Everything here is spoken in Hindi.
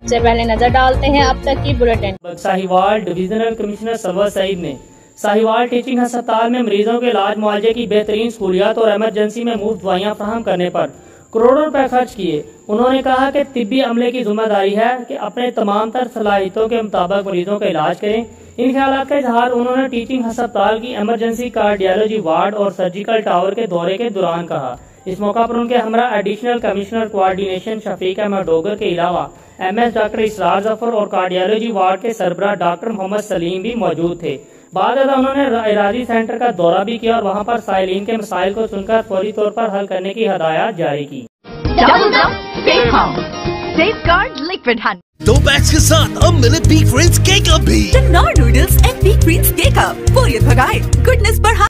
से पहले नजर डालते हैं अब तक की bulletin. Sahiwal divisional commissioner Sarwar Saeed ने साहिवाल टीचिंग अस्पताल में मरीजों के इलाज मुआवजे की बेहतरीन सहूलियात और इमरजेंसी में मुफ्त दवाइयाँ फराहम करने पर करोड़ों रुपए खर्च किए। उन्होंने कहा कि तिब्बी अमले की जिम्मेदारी है कि अपने तमाम तर सलाहियतों के मुताबिक मरीजों का इलाज करें। इन ख्यालात का इजहार उन्होंने टीचिंग अस्पताल की इमरजेंसी कार्डियोलॉजी वार्ड और सर्जिकल टावर के दौरे के दौरान कहा। इस मौका पर उनके हमरा additional commissioner coordination Shafiq Ahmed Dogar के अलावा MS डॉक्टर इसरार जफर और कार्डियोलॉजी वार्ड के सरबराह डॉक्टर मोहम्मद सलीम भी मौजूद थे। बाद उन्होंने इरादी सेंटर का दौरा भी किया और वहां पर साइलिन के मसाइल को सुनकर फौरी तौर पर हल करने की हदायत जारी की। दो बैग्स के साथ अब मिले पीक प्रिंस केक अप भी। Noodles and peak Prince cake up बोरियत भगाए, गुडनेस बढ़ाए।